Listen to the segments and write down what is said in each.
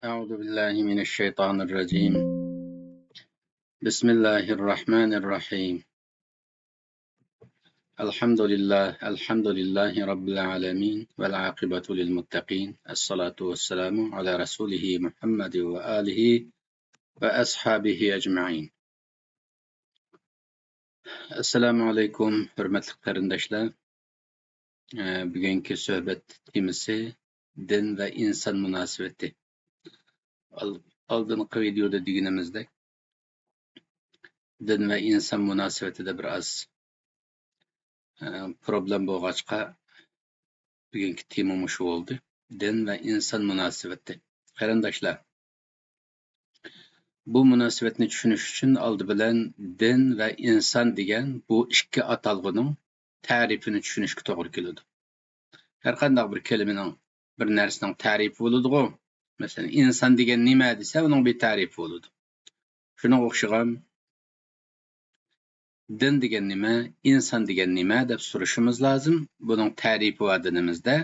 أعوذ بالله من الشيطان الرجيم. بسم الله الرحمن الرحيم. الحمد لله رب العالمين والعاقبة للمتقين. الصلاة والسلام على رسوله محمد وآله وأصحابه أجمعين. Assalamu alaykum hurmatli qarindoshlar. Bugungi suhbat temasi din va inson munosabati. Oldingi videoda deganimizdek din va inson munosabatida biroz problem bo'lg'achqa bugungi tema shu bo'ldi. Din va inson munosabati. Qarindoshlar, bu munosabatni tushunish uchun oldi bilan din va inson degan bu ikki atalg'uning ta'rifini tushunishga to'g'ri keladi. Har qanday bir kelimaning, bir narsaning ta'rifi bo'ladi-ku. Masalan, inson degan nima desa, uning bir ta'rifi bo'ladi. Shunga o'xshagan din degan nima, inson degan nima deb so'rashimiz lozim. Buning ta'rifi va dinimizda.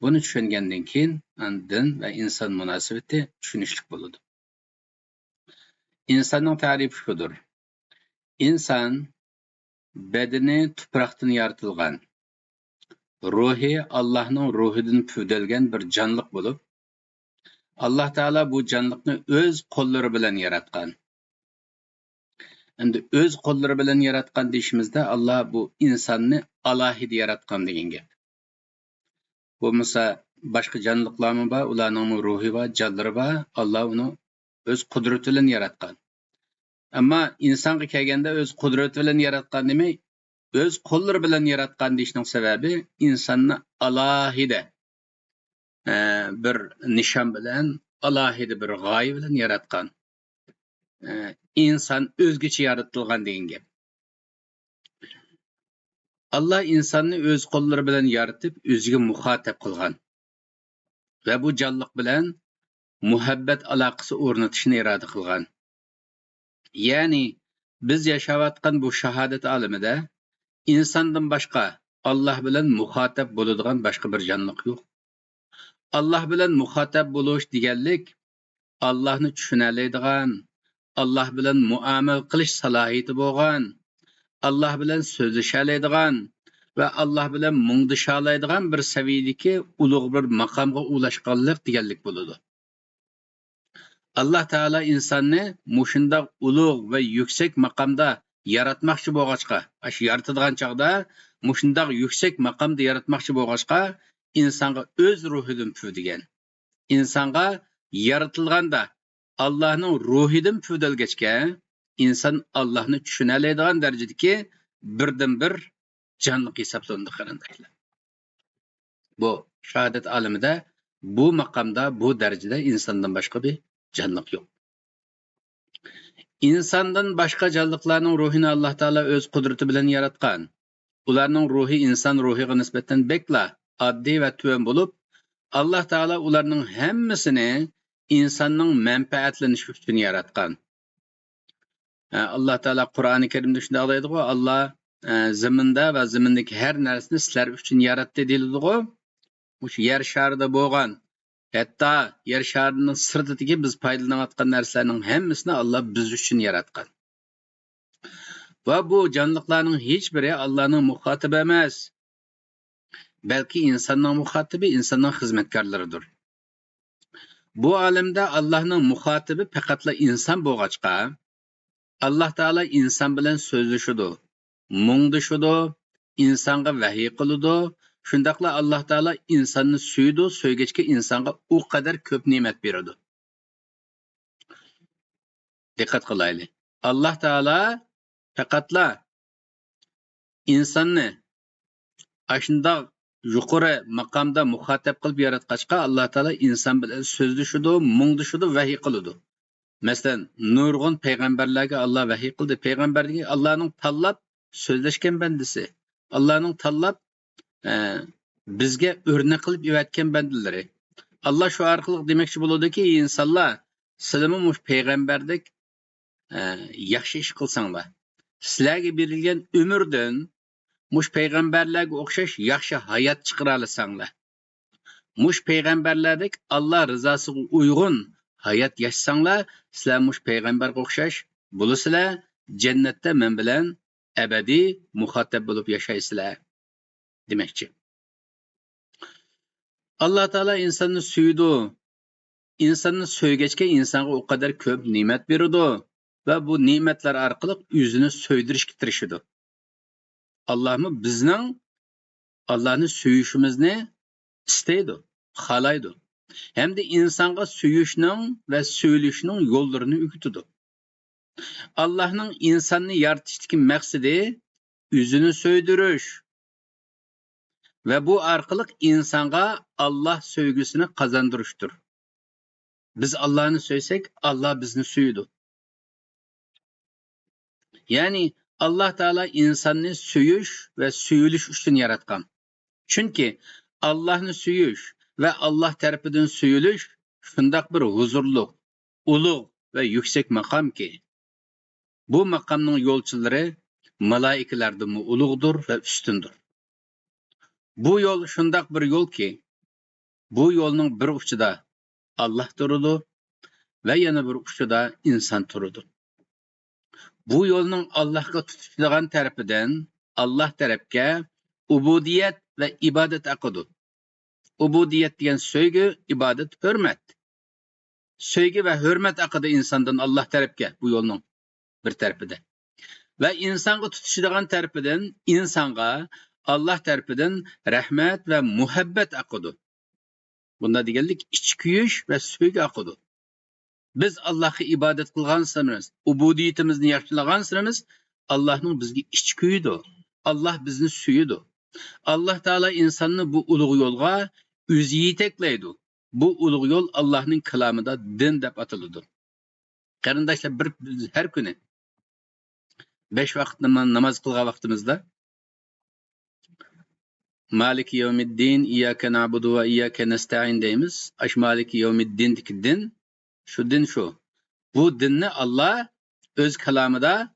Buni tushungandan keyin din va inson munosabati tushunishlik bo'ladi. İnsanın tarifi şudur. İnsan bedeni tuproqdan yaratılgan, ruhi Allah'ın ruhidan püdelgen bir canlıq bulup, Allah Teala bu canlıqni öz qo'llari bilan yaratgan. Endi öz qo'llari bilan yaratgan deyishimizda Allah bu insonni alohida yaratgan degan gap. Bo'lmasa boshqa canlıqlarmi bor, ularning ruhi va jonlari bor, Allah uni öz qudrati bilan yaratgan. Amma insonga kelganda öz qudrati bilan yaratgan demay, öz qo'llari bilan yaratgan deyishning sababi insonni alohida bir nishon bilan, alohida bir g'oya bilan yaratgan. İnson o'zgacha yaratilgan degan gap. Allah insonni öz qo'llari bilan yaratib, o'ziga muxotab qilgan va bu jonliq bilan muhabbat aloqasi o'rnatishni iroda qilgan. Ya'ni biz yashayotgan bu shahodat olamida insondan boshqa Allah bilan muxotab bo'ladigan boshqa bir jonliq yo'q. Allah bilan muxotab bo'lish deganlik Allohni tushuna oladigan, Allah bilan muomala qilish salohiyati bo'lgan, Allah bilan so'zlasha oladigan va Allah bilan mungdisha oladigan bir saviyadagi ulug' bir maqomga ulashganlik deganlik bo'ladi. Allah Teala insonni mushundaq ulug' va yuksak maqomda yaratmoqchi bo'lg'achqa, shu yaratadigan chaqda mushundaq yuksak maqomda yaratmoqchi bo'lg'achqa insonga o'z ruhidan püdegan. İnsonga yaratilganda Allohning ruhidan püdelgachga inson Allohni tushuna oladigan darajadagi birdan bir jonliq hisoblanadi qarindoshlar. Bu shahodat olamida bu maqomda, bu darajada insondan boshqa bir canlıq yo'q. İnsandan başqa canlıqlarning ruhini Allah Taala öz qudrati bilan yaratgan. Ularning ruhi inson ruhiga nisbatan bekla, oddiy va tuvan bo'lib, Allah Taala ularning hammasini insonning manfaatlanishi uchun yaratgan. Allah Taala Qur'oni Karimda shunday deydi-ku, Allah zaminda va zamindagi har narsani sizlar uchun yaratdi deydi-ku. O'sha yer sharida bo'lgan hatta yer sharining sirtidagi biz foydalanayotgan narsalarning hammasini Allah biz uchun yaratgan. Va bu jonliqlarning hech biri Allohning muxotabi emas, balki insonning muxotabi, insonning xizmatkorlaridir. Bu olamda Allohning muxotabi faqatla inson bo'lg'achqa, Allah Taala inson bilan so'zlashadi, mungdishadi, insonga vahiy qiladi. Shundaqla Allah Taala insonni suydi, so'ygachga insonga u qadar ko'p ne'mat beradi. Diqqat qilaylik. Allah Taala faqatla insonni ashunda yuqori maqomda muxotab qilib yaratqachqa Allah Taala inson bilan so'zlashadi, mungdishadi, vahiy qiladi. Masalan, nurg'un payg'ambarlarga Allah vahiy qildi. Payg'ambarga Allohning tanlab so'zlashgan bandisi. Allohning tanlab bizga o'rnak qilib yuvatgan bandalari. Allah shu orqali demoqchi bo'ladiki, insonlar sizlarmi mush payg'ambardek yaxshi ish qilsanglar, sizlarga berilgan umrdan mush payg'ambarlarga o'xshash yaxshi hayot chiqara olsanglar, mush payg'ambarlardek Allah rizosiga uyg'un hayot yashasanglar, sizlar mush payg'ambarga o'xshash bo'lasizlar, jannatda men bilan abadiy muxotab bo'lib yashaysizlar demoqchi. Alloh taolo insonni suydi. İnsanni söygechke insonga o kadar ko'p ne'mat beradi va bu ne'matlar orqali o'zini so'ydirishga tirishadi. Allohmi bizning Allohni suyishimizni istaydi, xohlaydi. Hamda insonga suyishning va so'ylishning yo'llarini o'rgatadi. Allohning insonni yaratishdagi maqsadi o'zini so'ydirish va bu orqali insonga Alloh sevgisini qozondirishdir. Biz Allah'ını söysek, Allah bizni suyudu. Yani Allah Teala insanı suyuş ve suyuluş için yaratkan. Çünkü Allah'ını suyuş ve Allah tarafından suyuluş şundak bir huzurlu, ulu ve yüksek makam ki bu makamın yolcuları malaikelerden mi uluğdur ve üstündür. Bu yol şundak bir yol ki bu yolun bir uçuda Allah durudu ve yana bir uçuda insan durudu. Bu yolun Allah'a tutuştuğun tarafından Allah tarafka ubudiyet ve ibadet akıdı. Ubudiyet diyen söygü, ibadet, hürmet. Söygü ve hürmet akıdı insandan Allah tarafka bu yolun bir tarafında. Ve insanı tutuştuğun tarafından insana Allah tarafından rahmet ve muhabbet akıdı. Bunda digellik içküyüş ve söygü akıdı. Biz Allah'a ibadet kılgansınız, ubudiyetimizni yaxşılagansınız, Allah'ın bizge içküyüdü. Allah bizni suyudu. Allah Teala insanını bu uluğ yolga özü yetekleydi. Bu uluğ yol Allah'ın kelamında din dep atılıdı. Qarindaşlar her günü 5 vakit namaz kılga vaktimizde Maliki yevmiddin, iyyake na'budu ve iyyake nesta'in deymiz. Aş Maliki yevmiddin'deki din şu din şu. Bu dinni Allah öz kelamında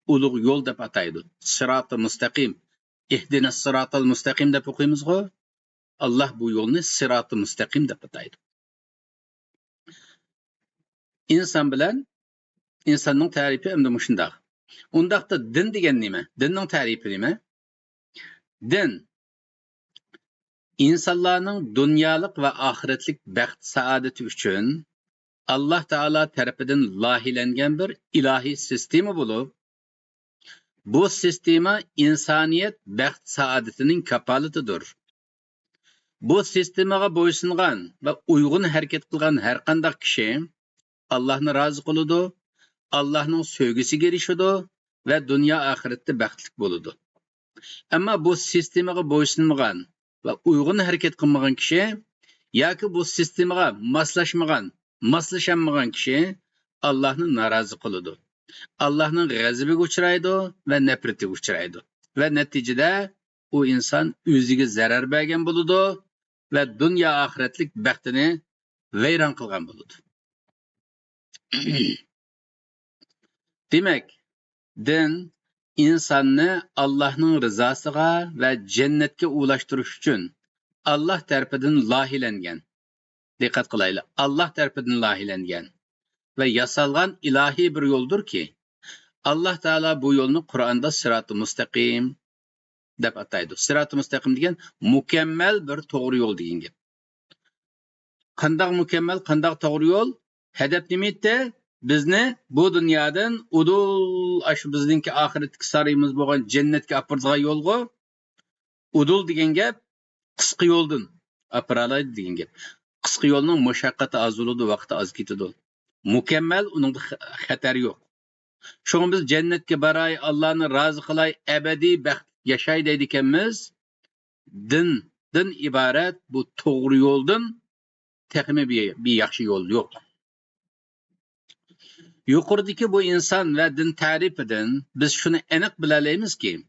uluğ yol dep ataydı. Sırat-ı müstakim. İhdines sıratal müstakim dep okuymiz go. Allah bu yolni sırat-ı müstakim dep ataydı. İnsan bilen insanның tarifi emdi muşundaq. Undaqda din degen nime? Dinning tarifi nime? Din insanlarning dunyolik va oxiratlik baxt saodati uchun Allah Teala tarafidan loyihalangan bir ilohiy sistema bo'lib, bu sistema insoniyat baxt saodatining kapolatidir. Bu sistemaga bo'ysungan va uyg'un harakat qilgan har qanday kishi Allohni rozi qiladi, Allohning sevgisiga erishadi va dunyo oxiratda baxtli bo'ladi. Ammo bu sistemaga bo'ysunmagan va uyg'un harakat qilmagan kishi yoki bu sistemaga moslashanmagan kishi Allohni norozi qiladi. Allohning g'azabiga uchraydi va nafratiga uchraydi. Va natijada u inson o'ziga zarar bergan bo'ladi va dunyo oxiratlik baxtini vayron qilgan bo'ladi. Demak, din insonni Allohning rizosiga va jannatga ulashtirish uchun Allah tarafidan loyihalangan. Diqqat qilaylik. Allah tarafidan loyihalangan ve yasalgan ilahi bir yoldur ki Allah Teala bu yolunu Kur'an'da sırat-ı müstakim dep ataydı. Sırat-ı müstakim degen mükemmel bir doğru yol degen gep. Qandaq mükemmel, qandaq doğru yol? Hedef nimette bizni bu dünyadan udul aşı bizdinki ahiretki sarayımız bo'lgan jannatga apırdığa yolgu udul degen gep qisqa yo'ldan apıralaydı degen gep. Qisqa yo'lning mushaqqati az bo'ladi, vaqti az ketadi. Mükemmel, onun xatar yok. Şoň biz cennetke baray, Allah'ını razı qılay, ebedi baxt yaşay deydikenmiz. Din ibaret bu doğru yoldan texmi bir yaxşı yol yok. Yuqoridagi bu insan ve din tarifidan biz şunu aniq bilalaymiz ki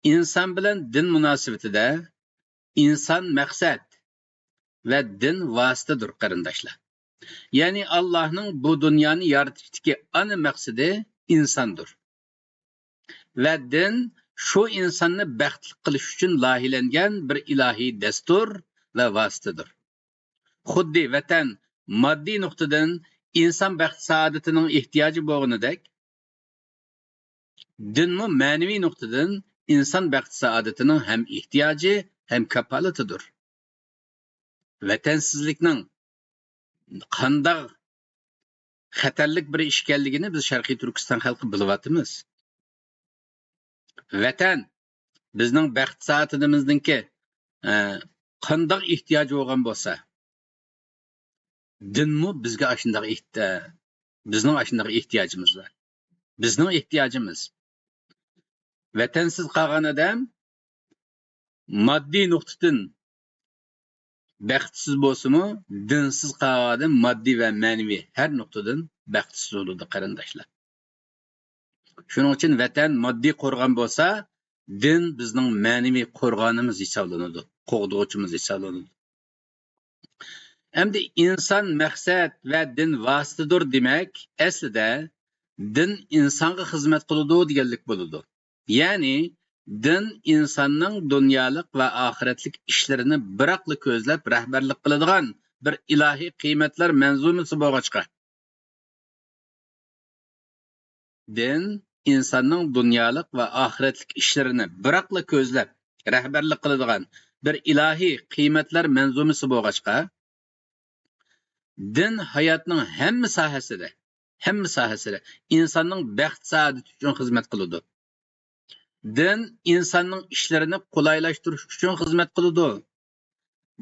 insan bilan din munosabatida insan maqsad ve din vasıtadır qarindoshlar. Yani Allah'ın bu dünyanı yaratıştaki ana maksidi insandır. Ve din şu insanı baxtli qilish uchun loyihalangan bir ilahi dastur ve vasıtadır. Xuddi vatan moddiy nuqtadan inson baxt saodatining ehtiyoji bo'lganidek, dinmi ma'naviy nuqtadan inson baxt saodatining ham ehtiyoji, ham kapolatidir. Vatansizlikning qanday xatarlik bir ish ekanligini biz Sharqiy Turkiston xalqi bilyapmiz. Vatan bizning baxt saodatimizningki qanday ehtiyoji bo'lgan bo'lsa, dinmi bizga bizning ashunday ehtiyojimiz bor. Bizning ehtiyojimiz. Vatansiz qolgan odam moddiy nuqtadan baxtsiz bo'lsa-mu, dinsiz qolgan odam moddiy va ma'naviy har nuqtadan baxtsiz bo'ladi, qarindoshlar. Shuning uchun vatan moddiy qo'rg'on bo'lsa, din bizning ma'naviy qo'rg'onimiz hisoblanadi, qo'g'duvchimiz hisoblanadi. Endi inson maqsad va din vositadir demak, aslida din insonga xizmat qiladi deganlik bo'ladi. Ya'ni din insonning dunyolik va oxiratlik ishlarini biroqli ko'zlab rahbarlik qiladigan bir ilohiy qiymatlar manzumasi bo'lg'achqa. Din insonning dunyolik va oxiratlik ishlarini biroqli ko'zlab rahbarlik qiladigan bir ilohiy qiymatlar manzumasi bo'lg'achqa, din hayotning hamma sohasida insonning baxt saodati uchun xizmat qiladi. Din insonning ishlarini qulaylashtirish uchun xizmat qiladi.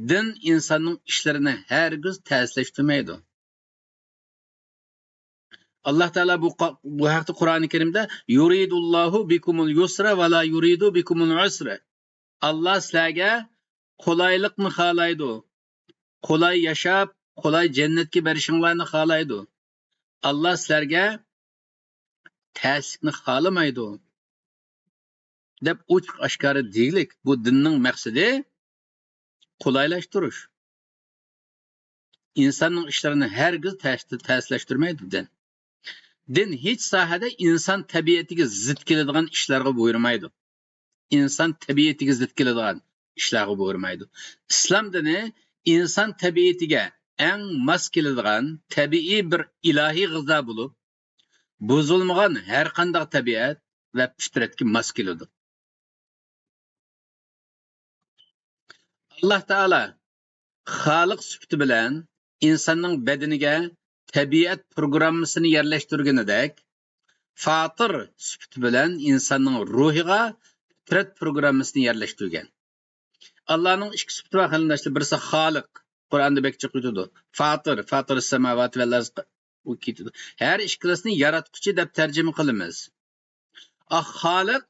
Din insonning ishlarini hargiz ta'sirlashtirmaydi. Alloh taolo bu haqda Qur'oni Karimda yuridullohu bikumul yusra va la yuridu bikumul usra. Alloh sizlarga qulaylikni xohlaydi. Qulay yashab, qulay jannatga borishinglarni xohlaydi. Alloh sizlarga ta'sirni xohlamaydi. Deb ochiq oshkora deylik, bu dinning maqsadi qulaylashtirish. İnsanın ishlarini hargiz ta'sirlashtirmaydi din. Din hech sohada inson tabiatiga zid keladigan ishlarga buyurmaydi. İnson tabiatiga zid keladigan ishlarga buyurmaydi. Islom dini inson tabiatiga eng mos keladigan tabiiy bir ilohiy g'izo bo'lib, buzilmagan har qanday tabiat va fitratga mos keladi. Alloh taolo xoliq sifati bilan insonning badaniga tabiat programmasini yerlashtirganidek, fatir sifati bilan insonning ruhiga fitrat programmasini yerlashtirgan. Allohning ikki sifati va qarindoshlar, birisi xoliq, Qur'onda bekcha qo'ydi. Fatir samavati val arz u ketdi. Har ikkalasini yaratquchi deb tarjima qilamiz. Xoliq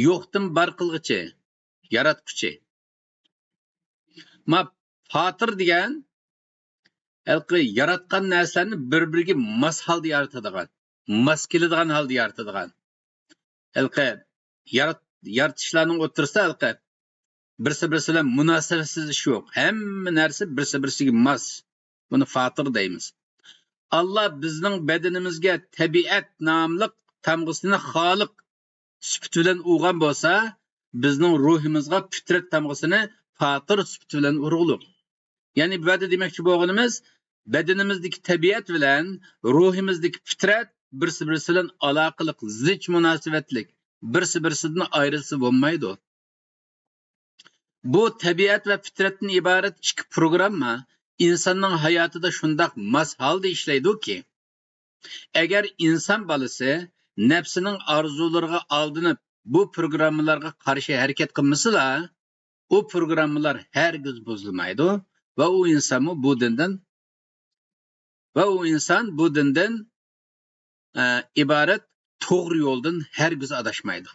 yo'qdan bar qilg'ichi, yaratquchi. Fatir degan yaratgan narsalarni bir-biriga mos holda yaratadigan, mos keladigan holda yaratadigan. Yaratishlarning o'rtasida birisi bilan munosabatsiz ish yo'q. Hamma narsa birisi-birisiga mos. Buni fatir deymiz. Alloh bizning badanimizga tabiat nomli tamg'isini xoliq sifati bilan urgan bo'lsa, bizning ruhimizga fitrat tamg'isini fatir sifati bilan urg'uluq. Ya'ni bu yerda demoqchi bo'lganimiz, badanimizdagi tabiat bilan ruhimizdagi fitrat birisi bilan aloqaliq, zich munosabatlik, birisidan ayrilsa bo'lmaydi. Bu tabiat va fitratdan iborat ikki programma insonning hayotida shundoq mos holda ishlaydi-ki, agar inson bolasi nafsining orzulariga aldinib bu programmalarga qarshi harakat qilmasa, u programmalar hargiz buzilmaydi va u inson bu dindan iborat to'g'ri yo'ldan hargiz adashmaydi.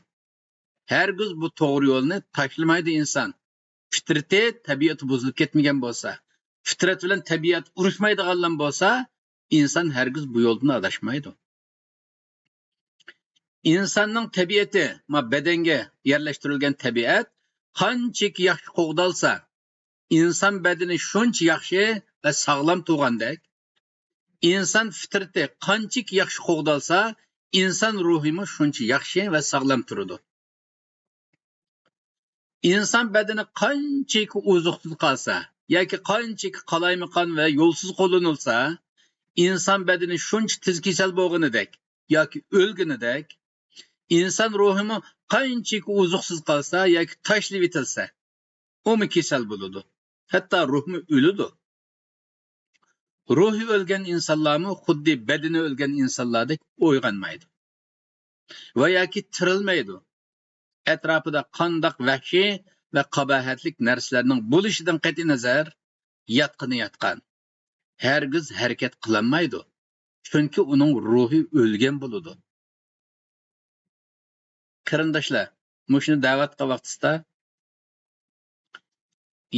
Hargiz bu to'g'ri yo'lni tashlamaydi inson. Fitrati, tabiati buzilib ketmagan bo'lsa, fitrat bilan tabiat urushmaydigan bo'lsa, inson hargiz bu yo'ldan adashmaydi. İnsonning tabiati, badanga yerlashtirilgan tabiat qanchaki yaxshi qo'g'dalsa, inson badani shuncha yaxshi va sog'lom tug'andek, inson fitrati qanchaki yaxshi qo'g'dalsa, inson ruhimi shuncha yaxshi va sog'lom turadi. İnson badani qanchaki ozuqsiz qolsa, yoki qanchaki qalaymaqon va yo'lsiz qo'llanilsa, inson badani shuncha tez kasal bo'lganidek yoki o'lganidek, inson ruhimi qanchaki uzuqsiz qolsa yoki tashlab etilsa, umi kasal bo'ladi. Hatto ruhmi o'ladi. Ruhi o'lgan insonlarmi xuddi badani o'lgan insonlardek uyg'onmaydi va yoki tirilmaydi. Atrofida qandoq vahshiy va qabahatlik narsalarning bo'lishidan qat'iy nazar yotqini yotgan. Hargiz harakat qilolmaydi. Chunki uning ruhi o'lgan bo'ladi. Qarindoshlar, mushuni da'vatga vaqtida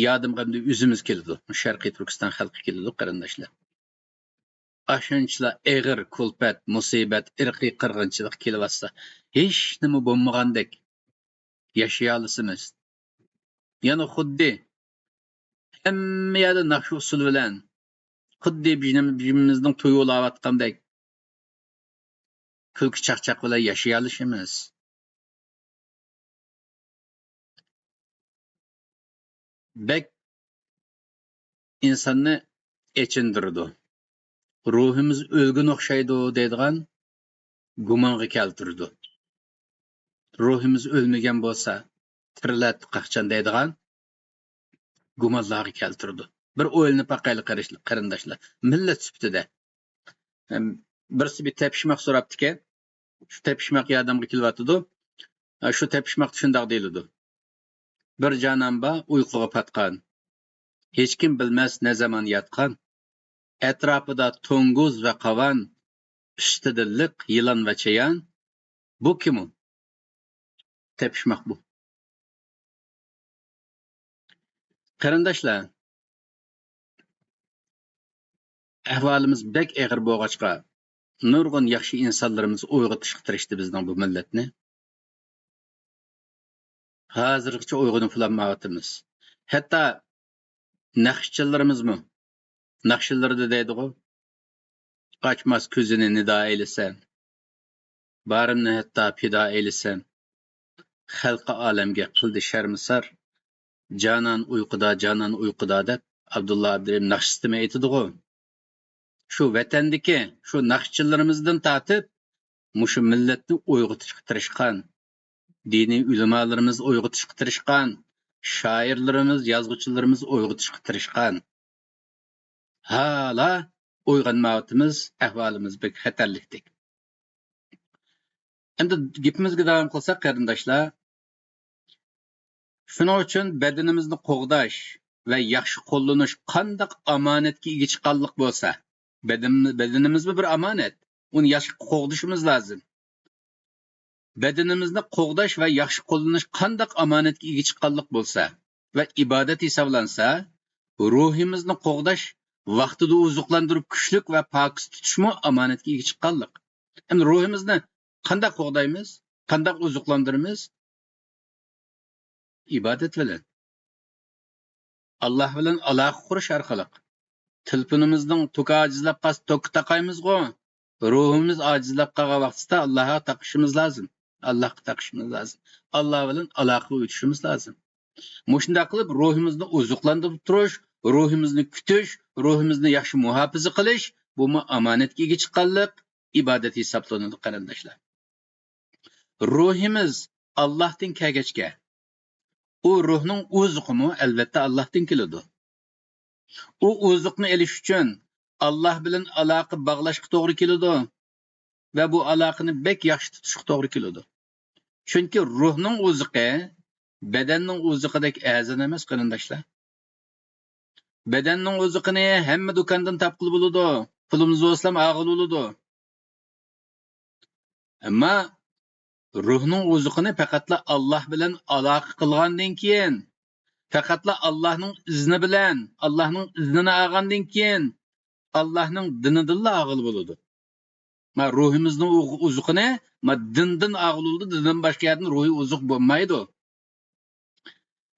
yodimga o'zimiz keldi. Sharqiy Turkiston xalqi keldi, qarindoshlar. Ashunchalar eg'ir kulpat, musibat, irqiy qirg'inchilik kelyapsa, hech nima bo'lmagandek yashayolamiz. Yana xuddi hamma yerda naqsh usul bilan xuddi bizimizning to'yulayotgandek kulki chaqchaq bilan yashayolishimiz. Bek insonni echindirdi. Ruhimiz o'lgan o'xshaydi deydigan gumonga keltirdi. Ruhimiz o'lmagan bo'lsa, tirilat qaqchan deydigan gumonlarga keltirdi. Bir o'yinni paqayli qarindoshlar. Millat sifatida birsi bir tepishmoq so'rabdiki, shu tepishmoq yordamga kelyotdi. Shu tepishmoq shundoq deyiladi. Bir jonamba uyquga patgan. Hech kim bilmas ne zaman yatgan. Etrafida to'nguz va qavan, ustida liq, yılan va chayon. Bu kim u? Tepishmoq bu. Qarindoshlar, ahvolimiz bek og'ir bo'lg'achqa, nurg'un yaxshi insonlarimiz uyg'otishga tirishdi bizning bu millatni. Hozirgacha uyg'onib ulanmayapmiz. Hatto naqshchilarimizmi? Naqshchilarda deydi-ku, ochmas ko'zini nido eylasan, barimni hatto fido eylasan, xalqi olamga qildi sharmisor, jonon uyquda deb Abdulla Abdurim naqshistimi aytadi-ku. Shu vatandagi shu naqshchilarimizdan tortib mushu millatni uyg'otishga tirishgan, diniy ulamolarimiz uyg'otishga tirishgan, shoirlarimiz, yozuvchilarimiz uyg'otishga tirishgan. Hala uyg'onmayapmiz, ahvolimiz bek xatarlikdek. Endi gapimizga davom qilsak, qarindoshlar, shuning uchun badanimizni qo'g'dash va yaxshi qo'llanish qandoq omonatga ega chiqqanlik bo'lsa, badanimiz bir omonat, uni yaxshi qo'g'dishimiz lozim. Badanimizni qo'g'dash va yaxshi qo'llanish qandoq omonatga ega chiqqanlik bo'lsa va ibodat hisoblansa, ruhimizni qo'g'dash vaqtida oziqlantirib kuchlik va pokiz tutishmi omonatga ega chiqqanlik. Endi ruhimizni qanday qo'g'daymiz, qanday oziqlantiramiz? Ibodat bilan. Alloh bilan aloqa qurish orqali. Telefonimizning to'ki ojizlab qolsa, to'ki taqaymizg'u. Ruhimiz ojizlab qolgan vaqtda Allohga taqishimiz lozim. Allohga taqishimiz lozim. Alloh bilan aloqa o'tishimiz lozim. Shunday qilib ruhimizni oziqlantirib turish, ruhimizni kutish, ruhimizni yaxshi muhofaza qilish, bu omonatga ega chiqqanlik ibodat hisoblanadi, qarindoshlar. Ruhimiz Allohdan kelgachga, u ruhning oziqimi albatta Allohdan keladi. U oziqni olish uchun Alloh bilan aloqa bog'lashga to'g'ri keladi va bu aloqani bek yaxshi tutishga to'g'ri keladi. Chunki ruhning oziqi badanning oziqidek azon emas, qarindoshlar. Badanning oziqini hamma do'kondan topqili bo'ladi. Pulimiz bo'lsa ham og'il bo'ladi. Ammo ruhning oziqini faqatla Alloh bilan aloqa qilgandan keyin, faqatla Allohning izni bilan, Allohning iznini olgandan keyin Allohning dinidan og'il bo'ladi. Ma ruhimizning oziqini dindan og'il bo'ladi, dindan boshqa yerdan ruhi oziq bo'lmaydi.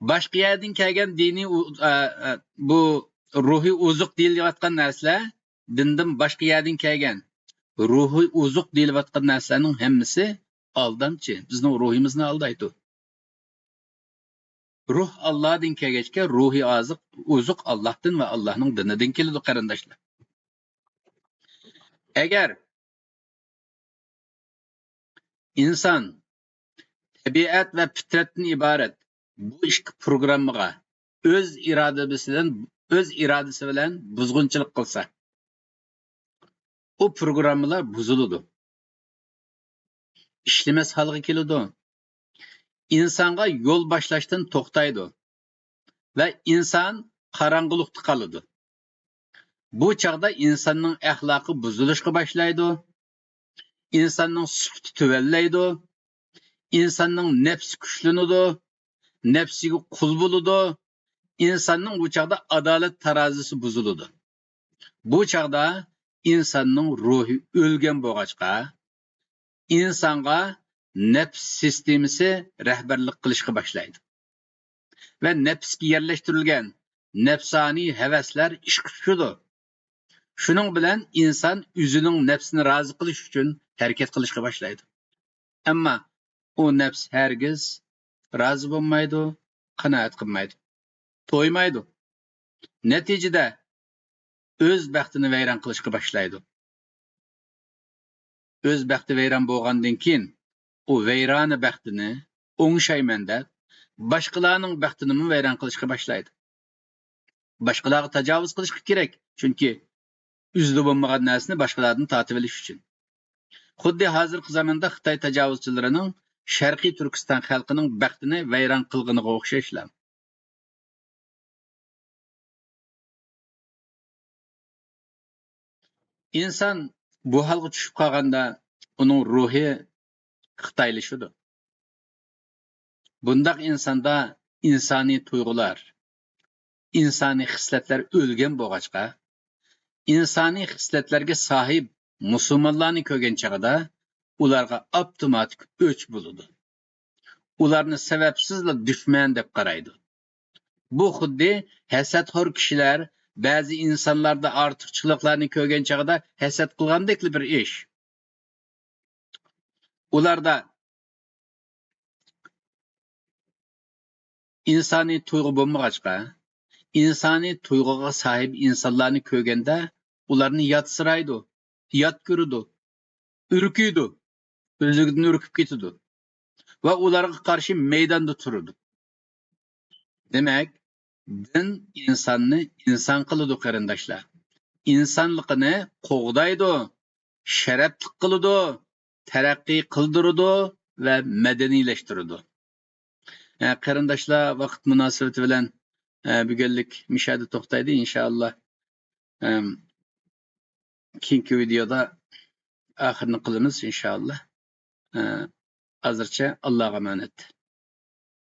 Boshqa yerdan kelgan diniy bu ruhiy oziq deyilayotgan narsalar dindan boshqa yerdan kelgan ruhiy oziq deyilayotgan narsalarning hammasi aldamchi, bizning ruhimizni aldaydi. Ruh Allah'dan kelgechke ruhi oziq Allah'tan ve Allah'ның dinidan keladi qarindoshlar. Agar inson tabiat va fitratdan iborat bu ikki programmaga o'z irodasi bilan buzg'unchilik qilsa, o programmalar buzuladi. İşlemas holga keladi. İnsonga yo'l boshlashdan to'xtaydi va inson qorong'ulikda qoladi. Bu chaqda insonning axloqi buzilishga boshlaydi. İnsonning sufati tuvallaydi. İnsonning nafsi kuchlanadi. Nafsiga qul bo'ladi. İnsonning bu chaqda adolat tarozisi buziladi. Bu chaqda insonning ruhi o'lgan bo'lg'achqa insonga nafs sistemasi rahbarlik qilishga boshlaydi. Ve nefsga yerleştirilgen nefsani hevesler ishga tushadi. Shuning bilan inson o'zining nefsini rozi qilish uchun harakat qilishga boshlaydi. Ammo u nefs hargiz rozi bo'lmaydi, qanoat qilmaydi, to'ymaydi. Natijada o'z baxtini vayron qilishga boshlaydi. O'z baxti vayron bo'lgandan keyin u vayrona baxtini o'ngshayman deb boshqalarning baxtini vayron qilishga boshlaydi. Boshqalarga tajovuz qilishga kerak, chunki o'zida bo'lmagan narsani boshqalardan tortib olish uchun. Xuddi hozirgi zamonda Xitoy tajovuzchilarining Sharqiy Turkiston xalqining baxtini vayron qilganiga o'xshashlar. İnson bu holga tushib qolganda uning ruhi xitoylashadi. Bundaq insonda insoniy tuyg'ular, insoniy xislatlar o'lgan bo'lg'achqa, insoniy xislatlarga sahib musulmonlarni ko'rgan chog'ida ularga avtomatik o'ch bo'ladi. Ularni sababsizla dushman deb qaraydi. Bu xuddi hasadxo'r kishilar ba'zi insonlarda ortiqchiliklarni ko'rgan chog'ida hasad qilgandek bir ish. Ularda insoniy tuyg'u bo'lmag'achqa, insoniy tuyg'uga sahib insonlarni ko'rganda ularni yotsiraydi, yot ko'radi, urkiydi, o'zidan urkib ketadi va ularga qarshi maydonda turadi. Demak, din insonni inson qiladi qarindoshlar. İnsanlıqını qo'g'daydi, sharafli qiladi, taraqqiy qildiradi va madaniyleştiradi. Qarindoshlar, vaqt munosabati bilan bugunlik mishada to'xtaydi inshaalloh. Keyingi videoda oxirini qilamiz inshaalloh. Hozircha Allohga emanet.